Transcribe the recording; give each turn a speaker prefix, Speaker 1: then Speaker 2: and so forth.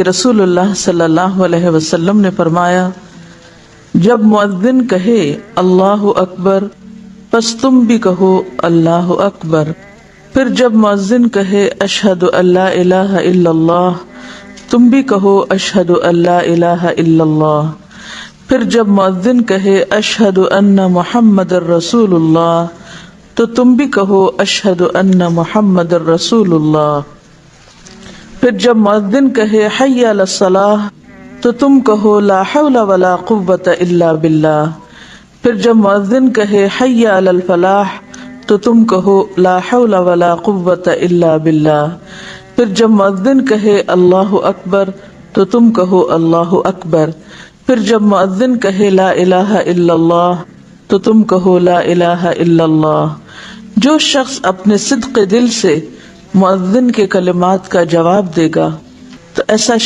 Speaker 1: رسول اللہ صلی اللہ علیہ وسلم نے فرمایا، جب مؤذن کہے اللہ اکبر پس تم بھی کہو اللہ اکبر، پھر جب مؤذن کہے اشہد ان لا الہ الا اللہ تم بھی کہو اشہد ان لا الہ الا اللہ، پھر جب مؤذن کہے اشہد ان محمد الرسول اللہ تو تم بھی کہو اشہد ان محمد الرسول اللہ، پھر جب مؤذن کہے حی علی الصلاۃ تو تم کہو لا حول ولا قوۃ الا باللہ، پھر جب مؤذن کہے حی علی الفلاح تو تم کہو لا حول ولا قوۃ الا باللہ، پھر جب مؤذن کہے اللہ اکبر تو تم کہو اللہ اکبر، پھر جب مؤذن کہے لا الہ الا اللہ تو تم کہو لا الہ الا اللہ۔ جو شخص اپنے صدق دل سے مؤذن کے کلمات کا جواب دے گا تو ایسا